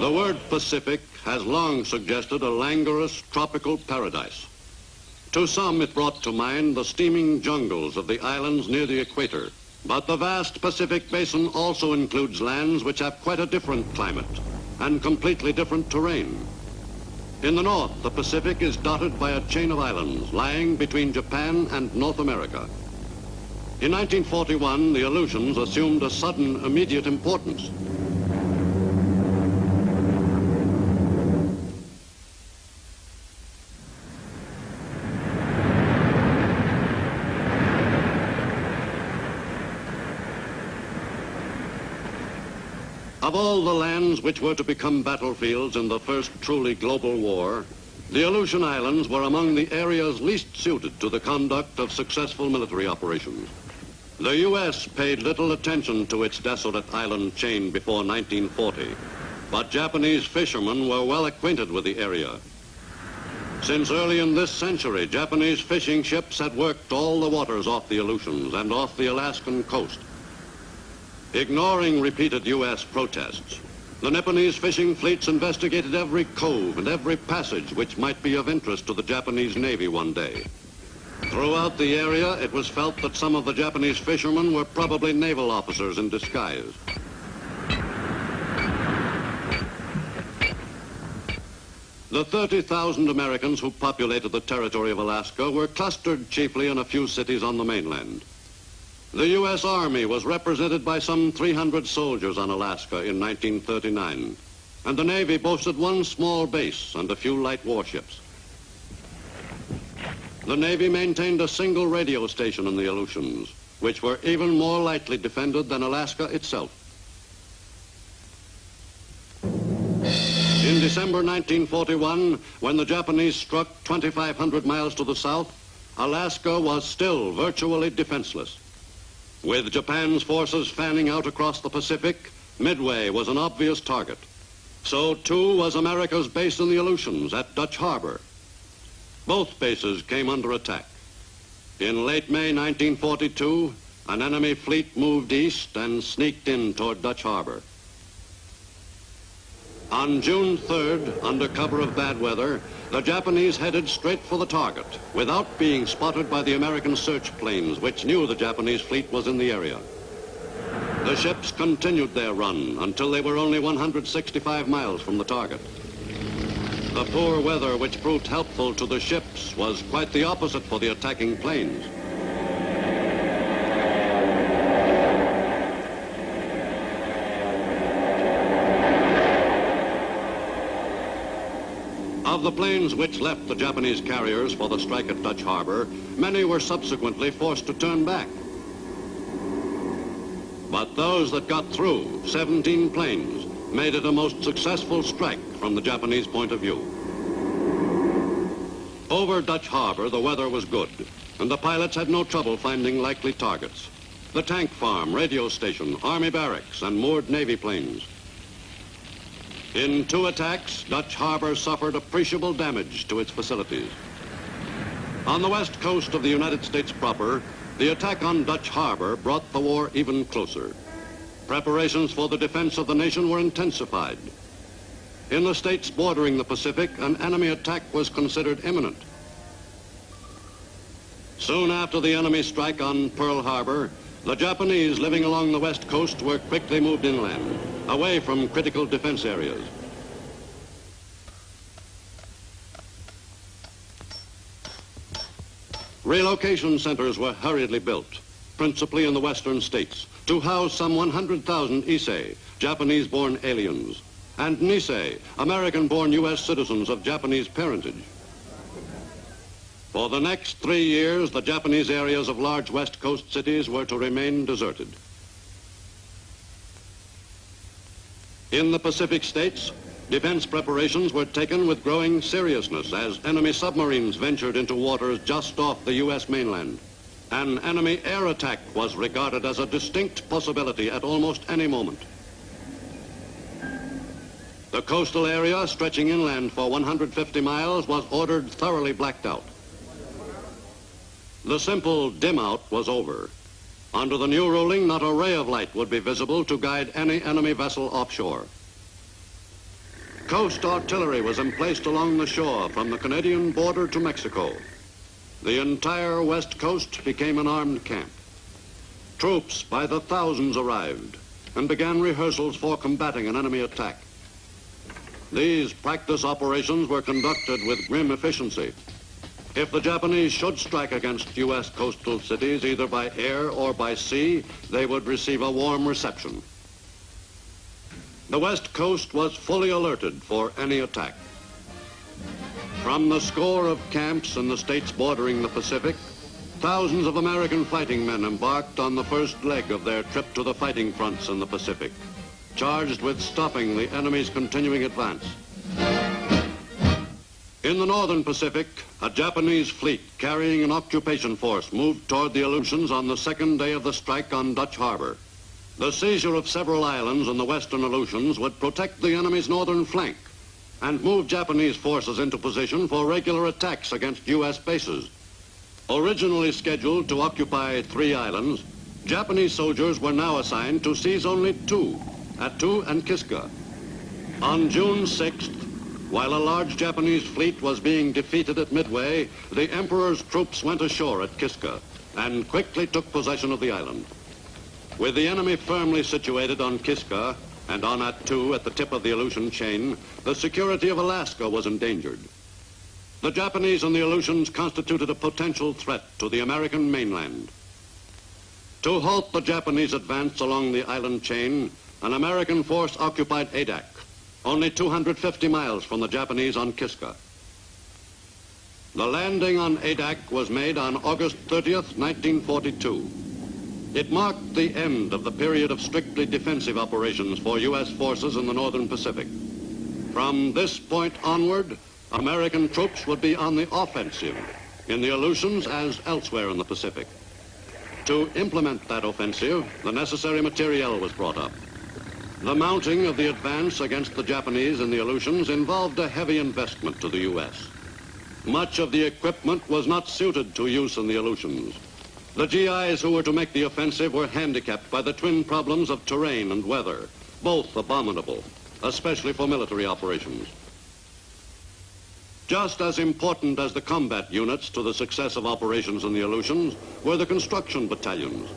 The word Pacific has long suggested a languorous tropical paradise. To some, it brought to mind the steaming jungles of the islands near the equator. But the vast Pacific basin also includes lands which have quite a different climate and completely different terrain. In the north, the Pacific is dotted by a chain of islands lying between Japan and North America. In 1941, the Aleutians assumed a sudden, immediate importance. Of all the lands which were to become battlefields in the first truly global war, the Aleutian Islands were among the areas least suited to the conduct of successful military operations. The U.S. paid little attention to its desolate island chain before 1940, but Japanese fishermen were well acquainted with the area. Since early in this century, Japanese fishing ships had worked all the waters off the Aleutians and off the Alaskan coast. Ignoring repeated U.S. protests, the Nipponese fishing fleets investigated every cove and every passage which might be of interest to the Japanese Navy one day. Throughout the area, it was felt that some of the Japanese fishermen were probably naval officers in disguise. The 30,000 Americans who populated the territory of Alaska were clustered chiefly in a few cities on the mainland. The U.S. Army was represented by some 300 soldiers on Alaska in 1939, and the Navy boasted one small base and a few light warships. The Navy maintained a single radio station in the Aleutians, which were even more lightly defended than Alaska itself. In December 1941, when the Japanese struck 2,500 miles to the south, Alaska was still virtually defenseless. With Japan's forces fanning out across the Pacific, Midway was an obvious target. So, too, was America's base in the Aleutians at Dutch Harbor. Both bases came under attack. In late May 1942, an enemy fleet moved east and sneaked in toward Dutch Harbor. On June 3rd, under cover of bad weather, the Japanese headed straight for the target without being spotted by the American search planes, which knew the Japanese fleet was in the area. The ships continued their run until they were only 165 miles from the target. The poor weather, which proved helpful to the ships, was quite the opposite for the attacking planes. Of the planes which left the Japanese carriers for the strike at Dutch Harbor, many were subsequently forced to turn back. But those that got through, 17 planes, made it a most successful strike from the Japanese point of view. Over Dutch Harbor, the weather was good, and the pilots had no trouble finding likely targets. The tank farm, radio station, Army barracks, and moored Navy planes. In 2 attacks, Dutch Harbor suffered appreciable damage to its facilities. On the west coast of the United States proper, the attack on Dutch Harbor brought the war even closer. Preparations for the defense of the nation were intensified. In the states bordering the Pacific, an enemy attack was considered imminent. Soon after the enemy strike on Pearl Harbor, the Japanese living along the west coast were quickly moved inland, away from critical defense areas. Relocation centers were hurriedly built, principally in the western states, to house some 100,000 Issei, Japanese-born aliens, and Nisei, American-born U.S. citizens of Japanese parentage. For the next 3 years, the Japanese areas of large west coast cities were to remain deserted. In the Pacific states, defense preparations were taken with growing seriousness as enemy submarines ventured into waters just off the U.S. mainland. An enemy air attack was regarded as a distinct possibility at almost any moment. The coastal area, stretching inland for 150 miles, was ordered thoroughly blacked out. The simple dim out was over. Under the new ruling, not a ray of light would be visible to guide any enemy vessel offshore. Coast artillery was emplaced along the shore from the Canadian border to Mexico. The entire West Coast became an armed camp. Troops by the thousands arrived and began rehearsals for combating an enemy attack. These practice operations were conducted with grim efficiency. If the Japanese should strike against U.S. coastal cities, either by air or by sea, they would receive a warm reception. The West Coast was fully alerted for any attack. From the score of camps in the states bordering the Pacific, thousands of American fighting men embarked on the first leg of their trip to the fighting fronts in the Pacific, charged with stopping the enemy's continuing advance. In the northern Pacific, a Japanese fleet carrying an occupation force moved toward the Aleutians on the second day of the strike on Dutch Harbor. The seizure of several islands in the western Aleutians would protect the enemy's northern flank and move Japanese forces into position for regular attacks against U.S. bases. Originally scheduled to occupy 3 islands, Japanese soldiers were now assigned to seize only 2, Attu and Kiska. On June 6th, while a large Japanese fleet was being defeated at Midway, the Emperor's troops went ashore at Kiska and quickly took possession of the island. With the enemy firmly situated on Kiska and on Attu at the tip of the Aleutian chain, the security of Alaska was endangered. The Japanese in the Aleutians constituted a potential threat to the American mainland. To halt the Japanese advance along the island chain, an American force occupied Adak, only 250 miles from the Japanese on Kiska. The landing on Adak was made on August 30th, 1942. It marked the end of the period of strictly defensive operations for U.S. forces in the northern Pacific. From this point onward, American troops would be on the offensive in the Aleutians as elsewhere in the Pacific. To implement that offensive, the necessary materiel was brought up. The mounting of the advance against the Japanese in the Aleutians involved a heavy investment to the U.S. Much of the equipment was not suited to use in the Aleutians. The GIs who were to make the offensive were handicapped by the twin problems of terrain and weather, both abominable, especially for military operations. Just as important as the combat units to the success of operations in the Aleutians were the construction battalions.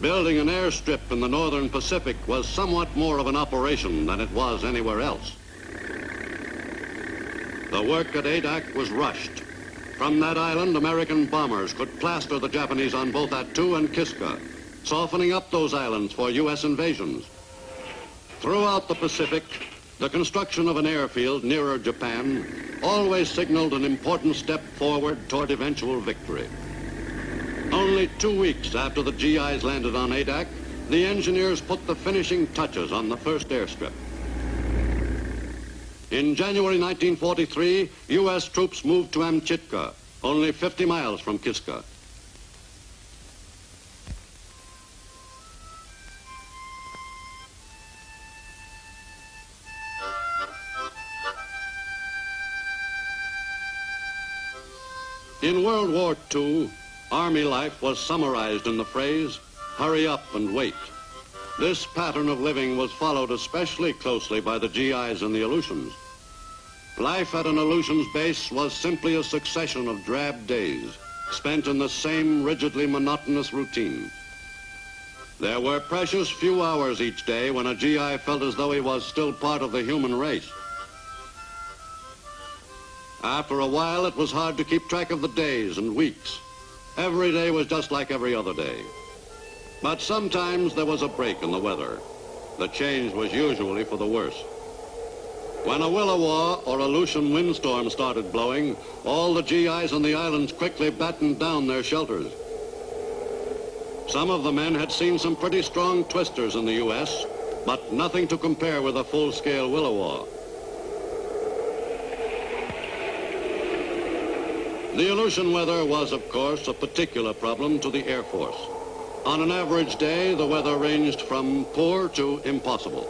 Building an airstrip in the northern Pacific was somewhat more of an operation than it was anywhere else. The work at Adak was rushed. From that island, American bombers could plaster the Japanese on both Attu and Kiska, softening up those islands for U.S. invasions. Throughout the Pacific, the construction of an airfield nearer Japan always signaled an important step forward toward eventual victory. Only 2 weeks after the GIs landed on Adak, the engineers put the finishing touches on the first airstrip. In January 1943, U.S. troops moved to Amchitka, only 50 miles from Kiska. In World War II, Army life was summarized in the phrase, "Hurry up and wait." This pattern of living was followed especially closely by the GIs in the Aleutians. Life at an Aleutians base was simply a succession of drab days, spent in the same rigidly monotonous routine. There were precious few hours each day when a GI felt as though he was still part of the human race. After a while, it was hard to keep track of the days and weeks. Every day was just like every other day. But sometimes there was a break in the weather. The change was usually for the worse. When a Willowa or Aleutian windstorm started blowing, all the GIs on the islands quickly battened down their shelters. Some of the men had seen some pretty strong twisters in the U.S., but nothing to compare with a full-scale Willowa. The Aleutian weather was, of course, a particular problem to the Air Force. On an average day, the weather ranged from poor to impossible.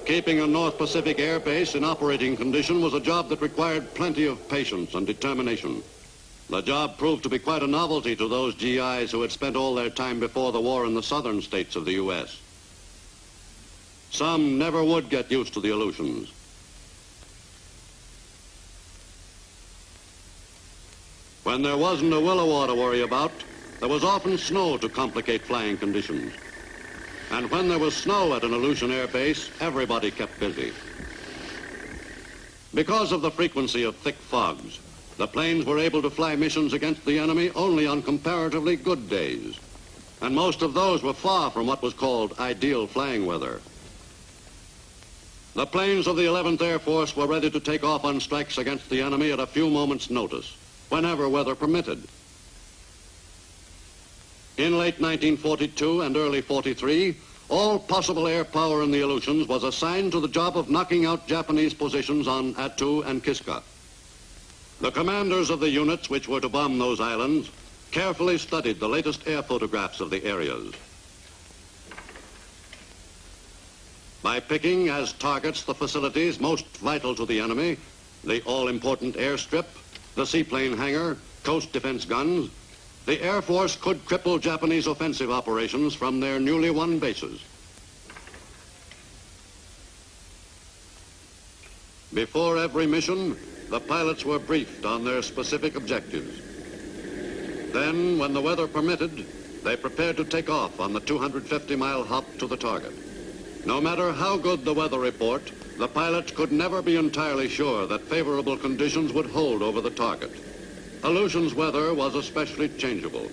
Keeping a North Pacific air base in operating condition was a job that required plenty of patience and determination. The job proved to be quite a novelty to those GIs who had spent all their time before the war in the southern states of the U.S. Some never would get used to the Aleutians. When there wasn't a willow to worry about, there was often snow to complicate flying conditions. And when there was snow at an Aleutian air base, everybody kept busy. Because of the frequency of thick fogs, the planes were able to fly missions against the enemy only on comparatively good days. And most of those were far from what was called ideal flying weather. The planes of the 11th Air Force were ready to take off on strikes against the enemy at a few moments' notice, whenever weather permitted. In late 1942 and early 43, all possible air power in the Aleutians was assigned to the job of knocking out Japanese positions on Attu and Kiska. The commanders of the units which were to bomb those islands carefully studied the latest air photographs of the areas. By picking as targets the facilities most vital to the enemy, the all-important airstrip, the seaplane hangar, coast defense guns, the Air Force could cripple Japanese offensive operations from their newly won bases. Before every mission, the pilots were briefed on their specific objectives. Then, when the weather permitted, they prepared to take off on the 250-mile hop to the target. No matter how good the weather report, the pilots could never be entirely sure that favorable conditions would hold over the target. Aleutians weather was especially changeable,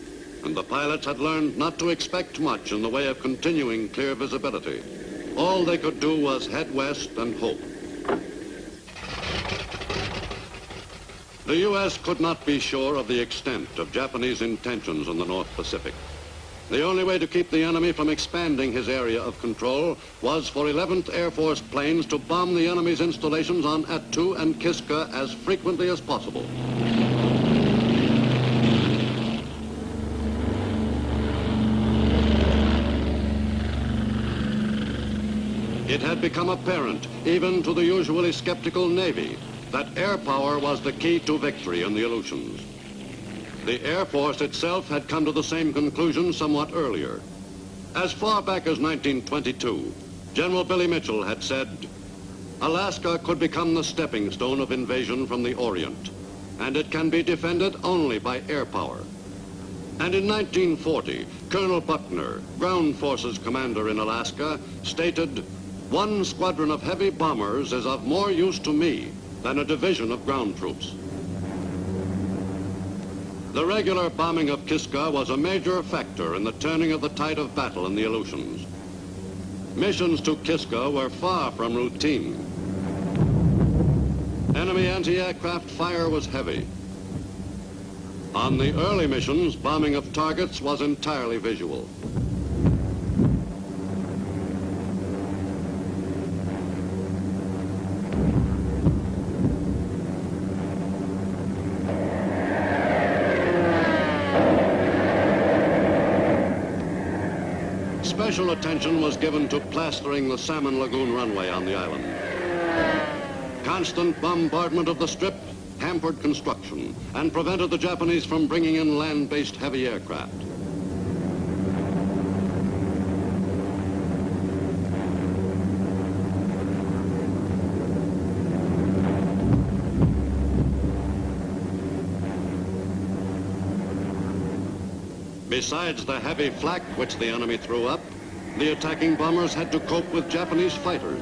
and the pilots had learned not to expect much in the way of continuing clear visibility. All they could do was head west and hope. The U.S. could not be sure of the extent of Japanese intentions in the North Pacific. The only way to keep the enemy from expanding his area of control was for 11th Air Force planes to bomb the enemy's installations on Attu and Kiska as frequently as possible. It had become apparent, even to the usually skeptical Navy, that air power was the key to victory in the Aleutians. The Air Force itself had come to the same conclusion somewhat earlier. As far back as 1922, General Billy Mitchell had said, Alaska could become the stepping stone of invasion from the Orient, and it can be defended only by air power. And in 1940, Colonel Buckner, Ground Forces Commander in Alaska, stated, "One squadron of heavy bombers is of more use to me than a division of ground troops." The regular bombing of Kiska was a major factor in the turning of the tide of battle in the Aleutians. Missions to Kiska were far from routine. Enemy anti-aircraft fire was heavy. On the early missions, bombing of targets was entirely visual. Special attention was given to plastering the Salmon Lagoon runway on the island. Constant bombardment of the strip hampered construction and prevented the Japanese from bringing in land-based heavy aircraft. Besides the heavy flak which the enemy threw up, the attacking bombers had to cope with Japanese fighters.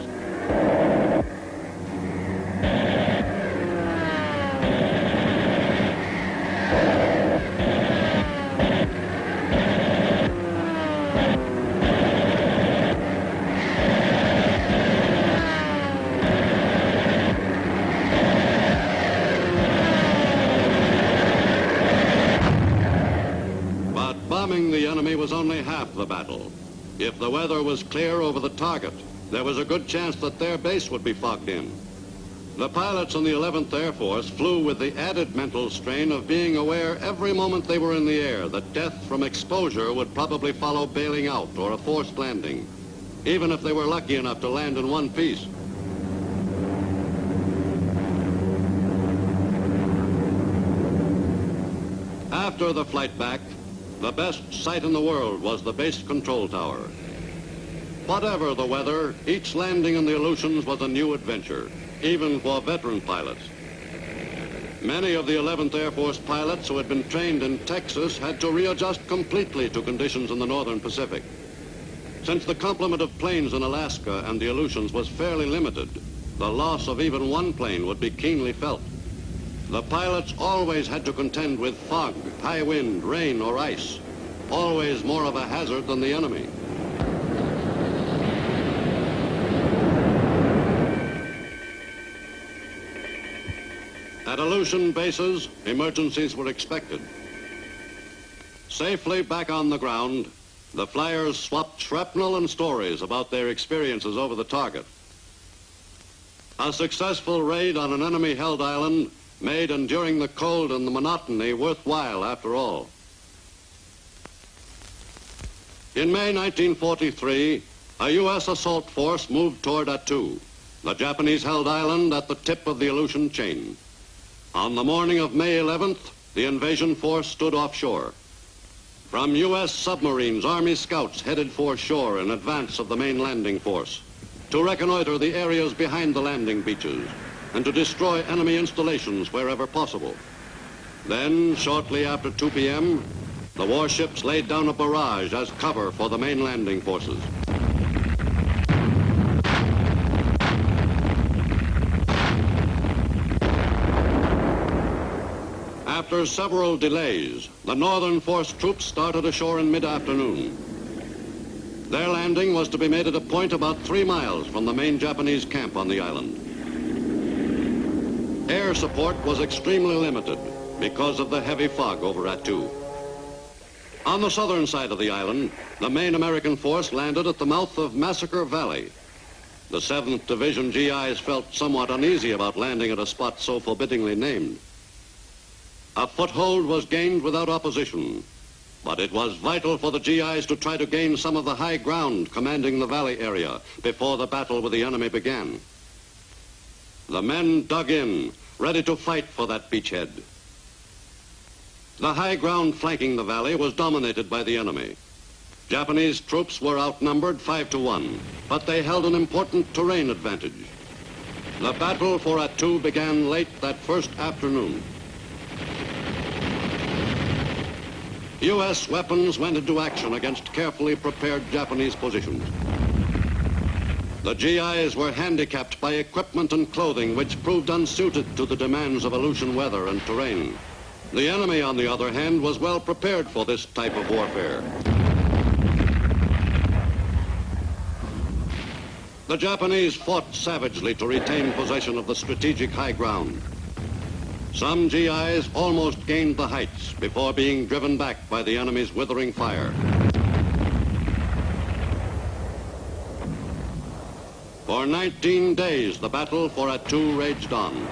Bombing the enemy was only half the battle. If the weather was clear over the target, there was a good chance that their base would be fogged in. The pilots in the 11th Air Force flew with the added mental strain of being aware every moment they were in the air that death from exposure would probably follow bailing out or a forced landing, even if they were lucky enough to land in one piece. After the flight back, the best sight in the world was the base control tower. Whatever the weather, each landing in the Aleutians was a new adventure, even for veteran pilots. Many of the 11th Air Force pilots who had been trained in Texas had to readjust completely to conditions in the northern Pacific. Since the complement of planes in Alaska and the Aleutians was fairly limited, the loss of even one plane would be keenly felt. The pilots always had to contend with fog, high wind, rain, or ice, always more of a hazard than the enemy. At Aleutian bases, emergencies were expected. Safely back on the ground, the flyers swapped shrapnel and stories about their experiences over the target. A successful raid on an enemy-held island made enduring the cold and the monotony worthwhile after all. In May 1943, a U.S. assault force moved toward Attu, the Japanese-held island at the tip of the Aleutian chain. On the morning of May 11th, the invasion force stood offshore. From U.S. submarines, Army scouts headed for shore in advance of the main landing force to reconnoiter the areas behind the landing beaches and to destroy enemy installations wherever possible. Then, shortly after 2 p.m., the warships laid down a barrage as cover for the main landing forces. After several delays, the Northern Force troops started ashore in mid-afternoon. Their landing was to be made at a point about 3 miles from the main Japanese camp on the island. Air support was extremely limited because of the heavy fog over Attu. On the southern side of the island, the main American force landed at the mouth of Massacre Valley. The 7th Division GIs felt somewhat uneasy about landing at a spot so forbiddingly named. A foothold was gained without opposition, but it was vital for the GIs to try to gain some of the high ground commanding the valley area before the battle with the enemy began. The men dug in, ready to fight for that beachhead. The high ground flanking the valley was dominated by the enemy. Japanese troops were outnumbered 5 to 1, but they held an important terrain advantage. The battle for Attu began late that first afternoon. U.S. weapons went into action against carefully prepared Japanese positions. The GIs were handicapped by equipment and clothing which proved unsuited to the demands of Aleutian weather and terrain. The enemy, on the other hand, was well prepared for this type of warfare. The Japanese fought savagely to retain possession of the strategic high ground. Some GIs almost gained the heights before being driven back by the enemy's withering fire. For 19 days, the battle for Attu raged on.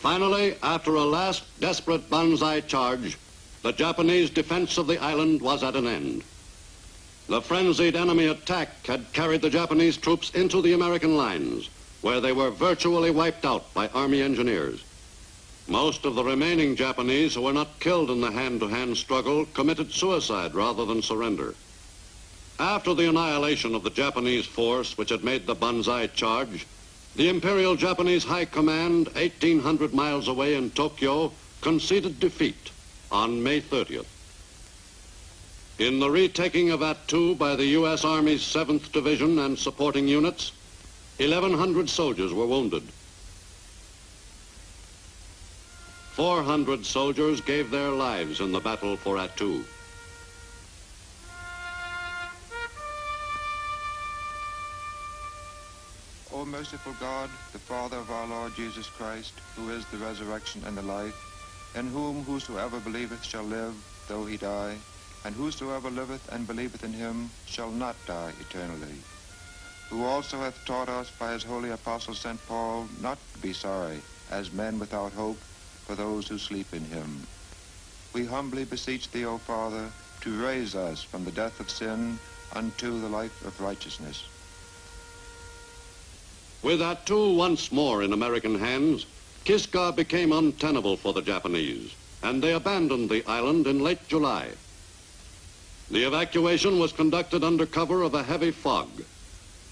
Finally, after a last desperate banzai charge, the Japanese defense of the island was at an end. The frenzied enemy attack had carried the Japanese troops into the American lines, where they were virtually wiped out by Army engineers. Most of the remaining Japanese who were not killed in the hand-to-hand struggle committed suicide rather than surrender. After the annihilation of the Japanese force which had made the banzai charge, the Imperial Japanese High Command, 1,800 miles away in Tokyo, conceded defeat on May 30th. In the retaking of Attu by the U.S. Army's 7th Division and supporting units, 1,100 soldiers were wounded. 400 soldiers gave their lives in the battle for Attu. O merciful God, the Father of our Lord Jesus Christ, who is the resurrection and the life, in whom whosoever believeth shall live, though he die, and whosoever liveth and believeth in him shall not die eternally, who also hath taught us by his holy apostle St. Paul not to be sorry, as men without hope, for those who sleep in him. We humbly beseech thee, O Father, to raise us from the death of sin unto the life of righteousness. With Attu once more in American hands, Kiska became untenable for the Japanese, and they abandoned the island in late July. The evacuation was conducted under cover of a heavy fog.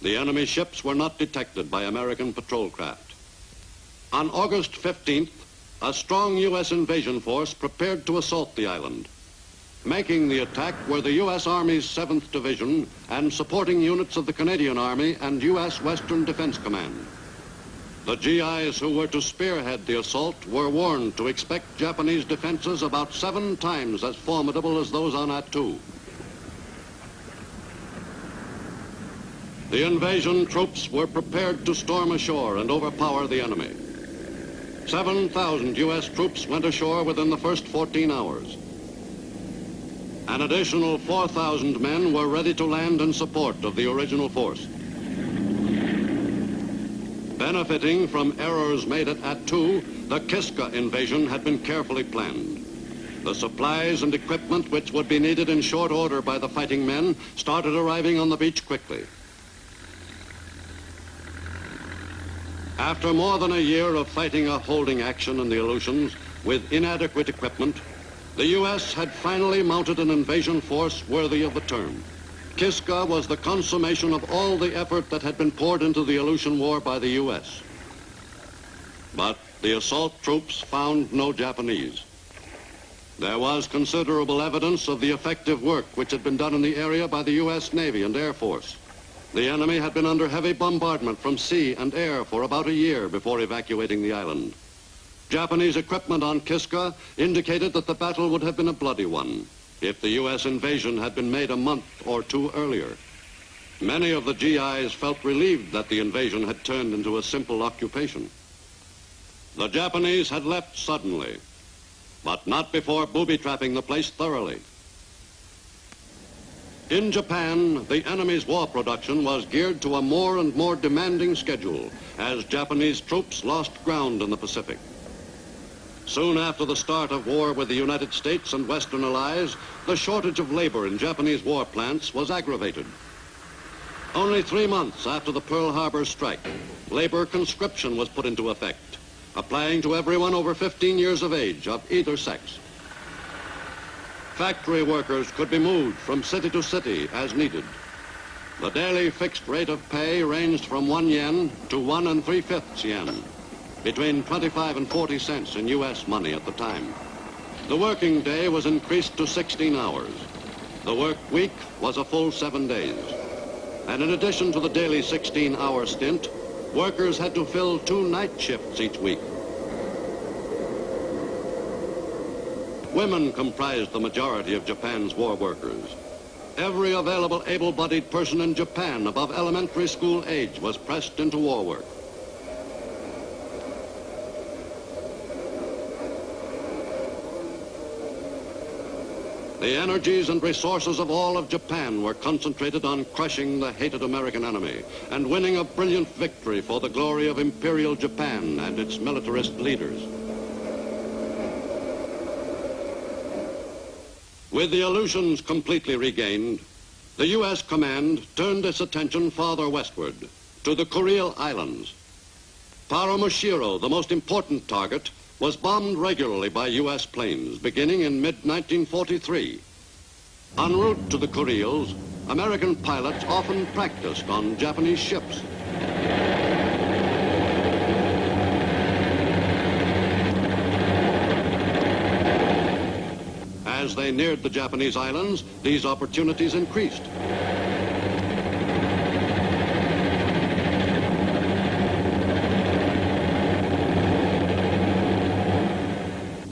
The enemy ships were not detected by American patrol craft. On August 15th, a strong U.S. invasion force prepared to assault the island. Making the attack were the U.S. Army's 7th Division and supporting units of the Canadian Army and U.S. Western Defense Command. The GIs who were to spearhead the assault were warned to expect Japanese defenses about 7 times as formidable as those on Attu. The invasion troops were prepared to storm ashore and overpower the enemy. 7,000 U.S. troops went ashore within the first 14 hours. An additional 4,000 men were ready to land in support of the original force. Benefiting from errors made at Attu, the Kiska invasion had been carefully planned. The supplies and equipment which would be needed in short order by the fighting men started arriving on the beach quickly. After more than a year of fighting a holding action in the Aleutians with inadequate equipment, the U.S. had finally mounted an invasion force worthy of the term. Kiska was the consummation of all the effort that had been poured into the Aleutian War by the U.S. But the assault troops found no Japanese. There was considerable evidence of the effective work which had been done in the area by the U.S. Navy and Air Force. The enemy had been under heavy bombardment from sea and air for about a year before evacuating the island. Japanese equipment on Kiska indicated that the battle would have been a bloody one if the U.S. invasion had been made a month or 2 earlier. Many of the GIs felt relieved that the invasion had turned into a simple occupation. The Japanese had left suddenly, but not before booby-trapping the place thoroughly. In Japan, the enemy's war production was geared to a more and more demanding schedule as Japanese troops lost ground in the Pacific. Soon after the start of war with the United States and Western allies, the shortage of labor in Japanese war plants was aggravated. Only 3 months after the Pearl Harbor strike, labor conscription was put into effect, applying to everyone over 15 years of age of either sex. Factory workers could be moved from city to city as needed. The daily fixed rate of pay ranged from 1 yen to 1 3/5 yen, between 25 and 40 cents in U.S. money at the time. The working day was increased to 16 hours. The work week was a full 7 days. And in addition to the daily 16-hour stint, workers had to fill 2 night shifts each week. Women comprised the majority of Japan's war workers. Every available able-bodied person in Japan above elementary school age was pressed into war work. The energies and resources of all of Japan were concentrated on crushing the hated American enemy and winning a brilliant victory for the glory of Imperial Japan and its militarist leaders. With the Aleutians completely regained, the U.S. command turned its attention farther westward to the Kuril Islands. Paramushiro, the most important target, was bombed regularly by U.S. planes beginning in mid-1943. En route to the Kurils, American pilots often practiced on Japanese ships. As they neared the Japanese islands, these opportunities increased.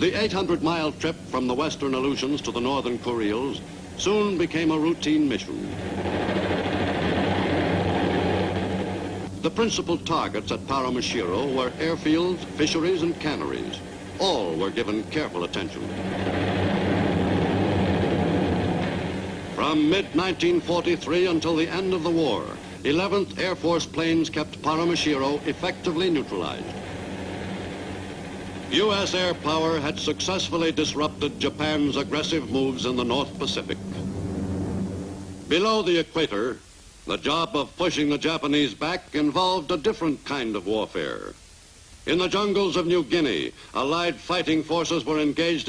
The 800-mile trip from the western Aleutians to the northern Kurils soon became a routine mission. The principal targets at Paramushiro were airfields, fisheries, and canneries. All were given careful attention. From mid-1943 until the end of the war, 11th Air Force planes kept Paramushiro effectively neutralized. U.S. air power had successfully disrupted Japan's aggressive moves in the North Pacific. Below the equator, the job of pushing the Japanese back involved a different kind of warfare. In the jungles of New Guinea, Allied fighting forces were engaged in